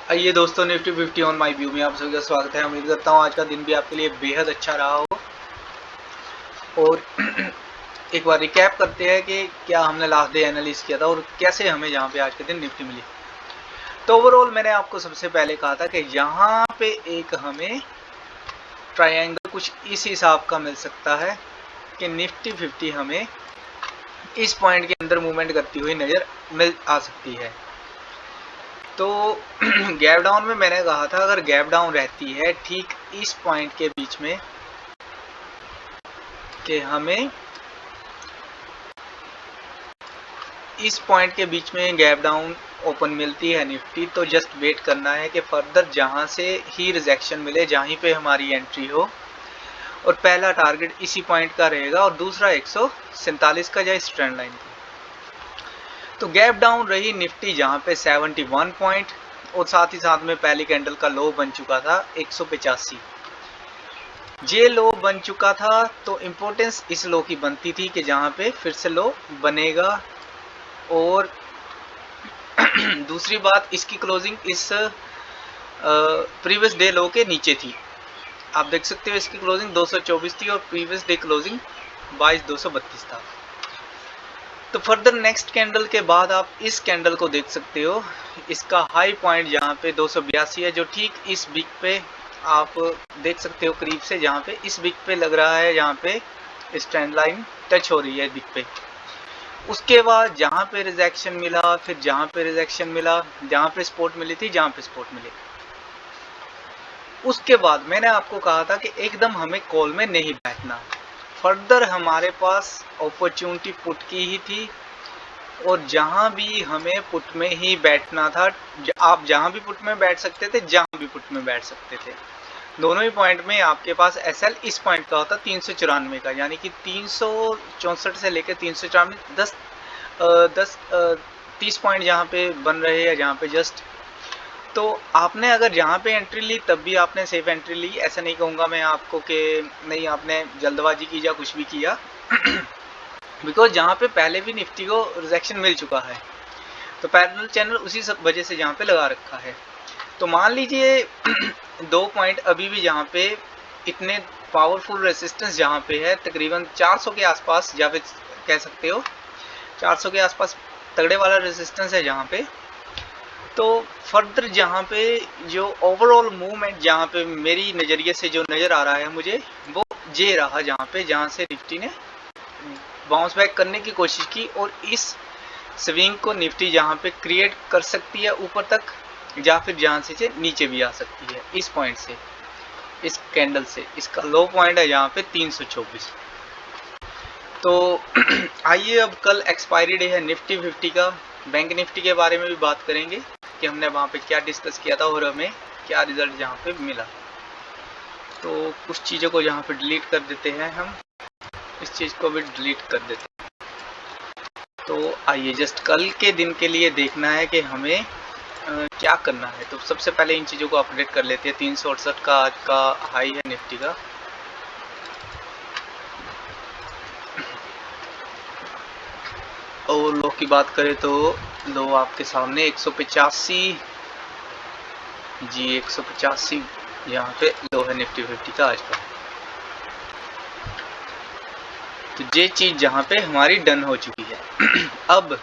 आइए दोस्तों, Nifty 50 on my view में आप सभी का स्वागत है। उम्मीद करता हूँ आज का दिन भी आपके लिए बेहद अच्छा रहा हो। और एक बार रिकैप करते हैं कि क्या हमने लास्ट डे एनालिसिस किया था और कैसे हमें यहाँ पे आज के दिन निफ्टी मिली। तो ओवरऑल मैंने आपको सबसे पहले कहा था कि यहाँ पे एक हमें ट्रायंगल कुछ इस हिसाब का मिल सकता है कि निफ्टी 50 हमें इस पॉइंट के अंदर मूवमेंट करती हुई नजर मिल आ सकती है। तो गैप डाउन में मैंने कहा था अगर गैप डाउन रहती है ठीक इस पॉइंट के बीच में कि हमें इस पॉइंट के बीच में गैप डाउन ओपन मिलती है निफ्टी, तो जस्ट वेट करना है कि फर्दर जहां से ही रिजेक्शन मिले जहीं पे हमारी एंट्री हो। और पहला टारगेट इसी पॉइंट का रहेगा और दूसरा 147 का या इस ट्रेंड लाइन का। तो गैप डाउन रही निफ्टी जहां पे 71 पॉइंट और साथ ही साथ में पहली कैंडल का लो बन चुका था 185। ये लो बन चुका था तो इम्पोर्टेंस इस लो की बनती थी कि जहां पे फिर से लो बनेगा। और दूसरी बात, इसकी क्लोजिंग इस प्रीवियस डे लो के नीचे थी। आप देख सकते हो इसकी क्लोजिंग 224 थी और प्रीवियस डे क्लोजिंग 22,232 था। तो फर्दर नेक्स्ट कैंडल के बाद आप इस कैंडल को देख सकते हो, इसका हाई पॉइंट जहाँ पे 282 है, जो ठीक इस विक पे आप देख सकते हो करीब से, जहाँ पे इस विक पे लग रहा है, जहाँ पे इस ट्रेंड लाइन टच हो रही है विक पे। उसके बाद जहाँ पे रिजेक्शन मिला, फिर जहाँ पे रिजेक्शन मिला, जहाँ पे सपोर्ट मिली थी, जहाँ पे सपोर्ट मिली, उसके बाद मैंने आपको कहा था कि एकदम हमें कॉल में नहीं बैठना। फर्दर हमारे पास अपॉर्चुनिटी पुट की ही थी और जहां भी हमें पुट में ही बैठना था, आप जहां भी पुट में बैठ सकते थे, जहां भी पुट में बैठ सकते थे। दोनों ही पॉइंट में आपके पास एसएल इस पॉइंट का होता 394 का, यानी कि 364 से लेकर 394 30 पॉइंट जहाँ पे बन रहे हैं, जहाँ पे जस्ट। तो आपने अगर जहाँ पे एंट्री ली तब भी आपने सेफ एंट्री ली। ऐसा नहीं कहूँगा मैं आपको कि नहीं आपने जल्दबाजी की या कुछ भी किया बिकॉज जहाँ पे पहले भी निफ्टी को रिजेक्शन मिल चुका है तो पैरेलल चैनल उसी सब वजह से जहाँ पे लगा रखा है। तो मान लीजिए 2 पॉइंट अभी भी जहाँ पे इतने पावरफुल रेसिस्टेंस जहाँ पे है तकरीबन 400 के आसपास, या फिर कह सकते हो 400 के आसपास तगड़े वाला रेसिस्टेंस है जहाँ पे। तो फर्दर जहाँ पे जो ओवरऑल मूवमेंट जहाँ पे मेरी नज़रिए से जो नज़र आ रहा है मुझे, वो ये रहा जहाँ से निफ्टी ने बाउंस बैक करने की कोशिश की और इस स्विंग को निफ्टी जहाँ पे क्रिएट कर सकती है ऊपर तक, या फिर जहाँ से नीचे भी आ सकती है। इस पॉइंट से, इस कैंडल से, इसका लो पॉइंट है यहाँ पे 324। तो आइए अब कल एक्सपायरी डे है निफ्टी 50 का। बैंक निफ्टी के बारे में भी बात करेंगे कि हमने वहाँ पे क्या डिस्कस किया था और हमें क्या रिजल्ट जहाँ पे मिला। तो कुछ चीज़ों को यहाँ पे डिलीट कर देते हैं, हम इस चीज़ को भी डिलीट कर देते हैं। तो आइए जस्ट कल के दिन के लिए देखना है कि हमें क्या करना है। तो सबसे पहले इन चीज़ों को अपडेट कर लेते हैं। 368 का आज का हाई है निफ्टी का। और लो की बात करें तो लो आपके सामने 185 जी, 185 यहाँ पे लो है निफ्टी 50 का आज का। तो ये चीज़ जहाँ पे हमारी डन हो चुकी है। अब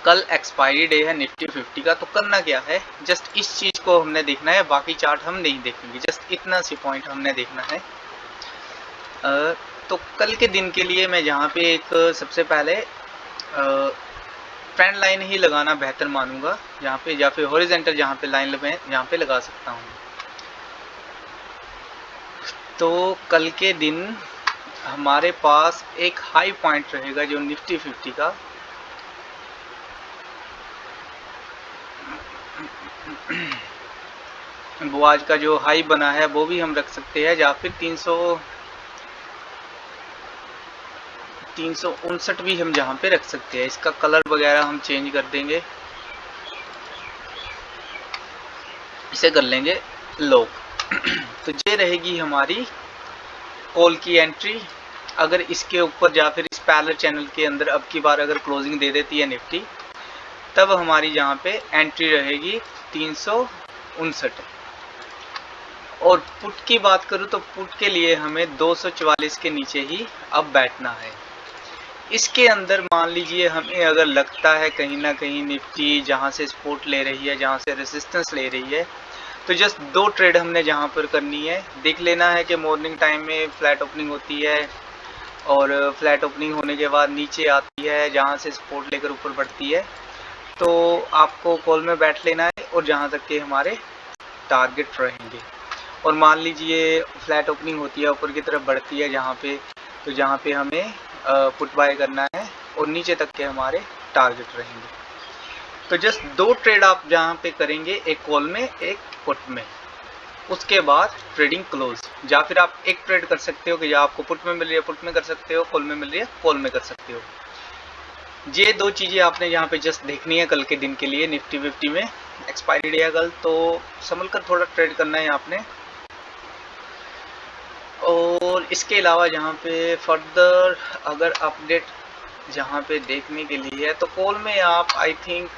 कल एक्सपायरी डे है निफ्टी 50 का, तो करना क्या है, जस्ट इस चीज़ को हमने देखना है, बाकी चार्ट हम नहीं देखेंगे, जस्ट इतना सी पॉइंट हमने देखना है। तो कल के दिन के लिए मैं जहाँ पे एक सबसे पहले ट्रेंड लाइन ही लगाना बेहतर मानूंगा यहाँ पे, या फिर हॉरिजॉन्टल जहाँ पे लाइन लगाएं यहाँ पे लगा सकता हूँ। तो कल के दिन हमारे पास एक हाई पॉइंट रहेगा जो निफ्टी 50 का, वो आज का जो हाई बना है वो भी हम रख सकते हैं, या फिर 359 भी हम जहाँ पे रख सकते हैं। इसका कलर वगैरह हम चेंज कर देंगे, इसे कर लेंगे लॉक। तो ये रहेगी हमारी कॉल की एंट्री। अगर इसके ऊपर या फिर इस पैरेलल चैनल के अंदर अब की बार अगर क्लोजिंग दे देती है निफ्टी, तब हमारी यहाँ पे एंट्री रहेगी 259। और पुट की बात करूं तो पुट के लिए हमें 244 के नीचे ही अब बैठना है। इसके अंदर मान लीजिए हमें अगर लगता है कहीं ना कहीं निफ्टी जहां से सपोर्ट ले रही है, जहां से रेजिस्टेंस ले रही है, तो जस्ट 2 ट्रेड हमने जहां पर करनी है। देख लेना है कि मॉर्निंग टाइम में फ्लैट ओपनिंग होती है और फ्लैट ओपनिंग होने के बाद नीचे आती है, जहां से सपोर्ट लेकर ऊपर बढ़ती है, तो आपको कॉल में बैठ लेना है और जहां तक के हमारे टारगेट रहेंगे। और मान लीजिए फ्लैट ओपनिंग होती है, ऊपर की तरफ बढ़ती है जहाँ पे, तो जहाँ पे हमें पुट बाय करना है और नीचे तक के हमारे टारगेट रहेंगे। तो जस्ट 2 ट्रेड आप जहाँ पे करेंगे, एक कॉल में एक पुट में, उसके बाद ट्रेडिंग क्लोज। या फिर आप एक ट्रेड कर सकते हो कि या आपको पुट में मिल रही है पुट में कर सकते हो, कॉल में मिल रही है कॉल में कर सकते हो। ये 2 चीज़ें आपने यहाँ पे जस्ट देखनी है कल के दिन के लिए। निफ्टी 50 में एक्सपायरी डे है कल, तो संभल कर थोड़ा ट्रेड करना है आपने। और इसके अलावा जहाँ पे फर्दर अगर अपडेट जहाँ पे देखने के लिए है, तो कॉल में आप आई थिंक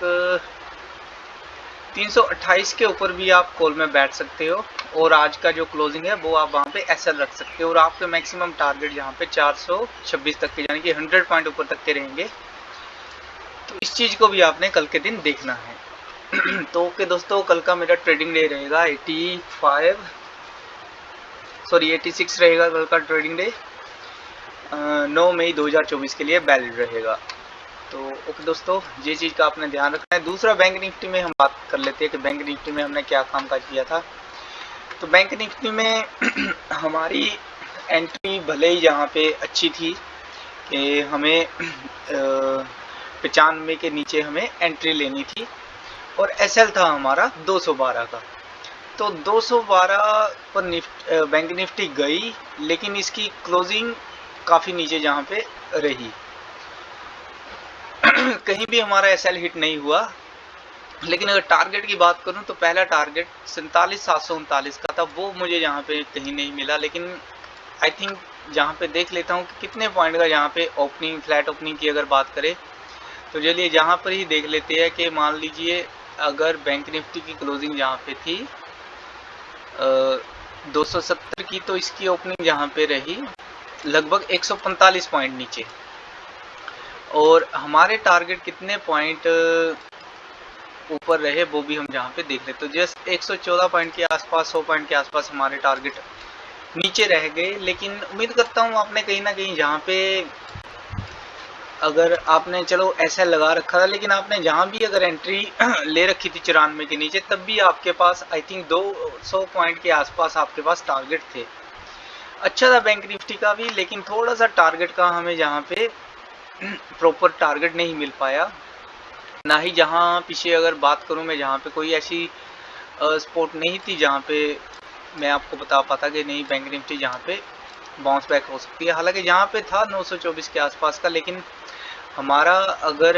328 के ऊपर भी आप कॉल में बैठ सकते हो। और आज का जो क्लोजिंग है वो आप वहाँ पे एसएल रख सकते हो। और आपके मैक्सिमम टारगेट यहाँ पे 426 तक के, यानी कि 100 पॉइंट ऊपर तक के रहेंगे। तो इस चीज़ को भी आपने कल के दिन देखना है। तो ओके दोस्तों, कल का मेरा ट्रेडिंग डे रहेगा 86 रहेगा कल का ट्रेडिंग डे। 9 मई 2024 के लिए वैलिड रहेगा। तो ओके दोस्तों, ये चीज़ का आपने ध्यान रखना है। दूसरा बैंक निफ्टी में हम बात कर लेते हैं कि बैंक निफ्टी में हमने क्या काम काज किया था। तो बैंक निफ्टी में हमारी एंट्री भले ही यहाँ पे अच्छी थी कि हमें 95 के नीचे हमें एंट्री लेनी थी और एसएल था हमारा 212 का। तो 212 पर बैंक निफ्टी गई, लेकिन इसकी क्लोजिंग काफ़ी नीचे जहाँ पे रही। कहीं भी हमारा एसएल हिट नहीं हुआ। लेकिन अगर टारगेट की बात करूं तो पहला टारगेट 47,739 का था, वो मुझे यहाँ पे कहीं नहीं मिला। लेकिन आई थिंक जहाँ पे देख लेता हूँ कि कितने पॉइंट का यहाँ पे ओपनिंग, फ्लैट ओपनिंग की अगर बात करें, तो चलिए जहाँ पर ही देख लेते हैं कि मान लीजिए अगर बैंक निफ्टी की क्लोजिंग जहाँ पे थी 270 की, तो इसकी ओपनिंग जहाँ पे रही लगभग 145 पॉइंट नीचे। और हमारे टारगेट कितने पॉइंट ऊपर रहे वो भी हम जहाँ पे देख लेते, तो जस्ट 114 पॉइंट के आसपास, 100 पॉइंट के आसपास हमारे टारगेट नीचे रह गए। लेकिन उम्मीद करता हूँ आपने कहीं ना कहीं जहाँ पे अगर आपने चलो ऐसा लगा रखा था, लेकिन आपने जहाँ भी अगर एंट्री ले रखी थी 94 के नीचे, तब भी आपके पास आई थिंक 200 पॉइंट के आसपास आपके पास टारगेट थे। अच्छा था बैंक निफ्टी का भी, लेकिन थोड़ा सा टारगेट का हमें जहाँ पे प्रॉपर टारगेट नहीं मिल पाया। ना ही जहाँ पीछे अगर बात करूँ मैं, जहाँ पे कोई ऐसी स्पोर्ट नहीं थी जहाँ पे मैं आपको बता पाता कि नहीं बैंक निफ्टी जहाँ पे बाउंस बैक हो सकती है। हालांकि जहाँ पे था 924 के आसपास का, लेकिन हमारा अगर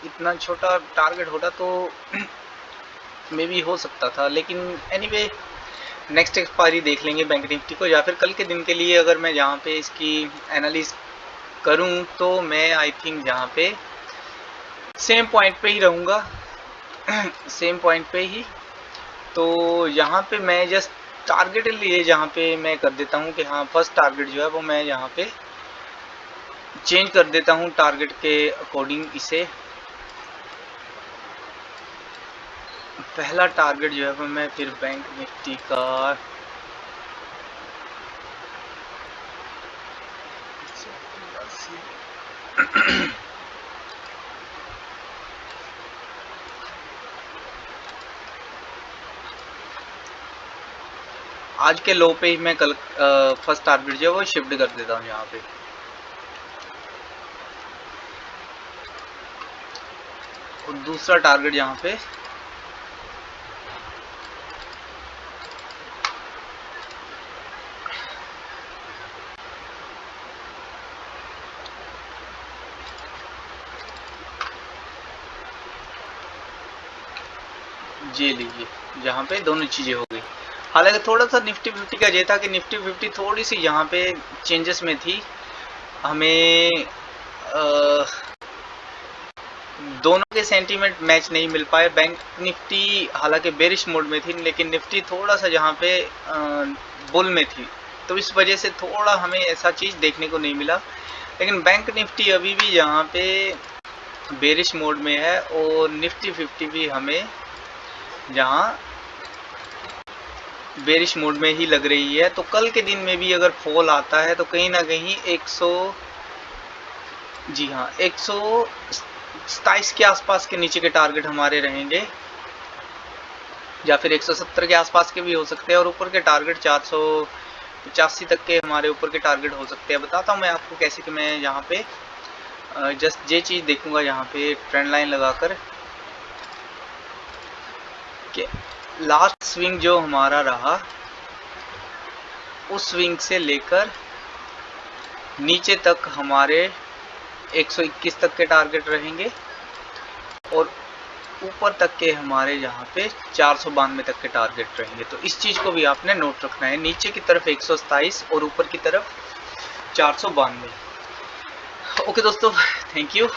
इतना छोटा टारगेट होता तो मे भी हो सकता था। लेकिन एनीवे नेक्स्ट एक्सपायरी देख लेंगे बैंक निफ्टी को, या फिर कल के दिन के लिए अगर मैं जहाँ पे इसकी एनालिसिस करूँ तो मैं आई थिंक जहाँ पे सेम पॉइंट पे ही रहूँगा, सेम पॉइंट पे ही। तो यहाँ पे मैं जस्ट टारगेट लिए जहाँ पे मैं कर देता हूँ कि हाँ फर्स्ट टारगेट जो है वो मैं यहाँ पे चेंज कर देता हूँ टारगेट के अकॉर्डिंग। इसे पहला टारगेट जो है वो मैं फिर बैंक निफ्टी का आज के लो पे ही मैं कल फर्स्ट टारगेट जो है वो शिफ्ट कर देता हूँ यहाँ पे। और दूसरा टारगेट यहाँ पे ये लीजिए, जहाँ पे दोनों चीज़ें हो गई। हालांकि थोड़ा सा निफ्टी 50 का ये था कि निफ्टी 50 थोड़ी सी यहाँ पे चेंजेस में थी। हमें दोनों के सेंटीमेंट मैच नहीं मिल पाए। बैंक निफ्टी हालांकि बेरिश मोड में थी, लेकिन निफ्टी थोड़ा सा जहाँ पे बुल में थी, तो इस वजह से थोड़ा हमें ऐसा चीज़ देखने को नहीं मिला। लेकिन बैंक निफ्टी अभी भी यहाँ पे बेरिश मोड में है और निफ्टी 50 भी हमें जहाँ बेरिश मोड में ही लग रही है। तो कल के दिन में भी अगर फॉल आता है तो कहीं ना कहीं 127 के आसपास के नीचे के टारगेट हमारे रहेंगे, या फिर 170 के आसपास के भी हो सकते हैं, और ऊपर के टारगेट 485 तक के हमारे ऊपर के टारगेट हो सकते हैं। बताता हूँ मैं आपको कैसे कि मैं यहाँ पे जस्ट ये चीज़ देखूंगा यहाँ पे ट्रेंड लाइन लगाकर कि लास्ट स्विंग जो हमारा रहा उस स्विंग से लेकर नीचे तक हमारे 121 तक के टारगेट रहेंगे, और ऊपर तक के हमारे यहाँ पे 492 तक के टारगेट रहेंगे। तो इस चीज़ को भी आपने नोट रखना है, नीचे की तरफ 127 और ऊपर की तरफ 492। ओके दोस्तों, थैंक यू।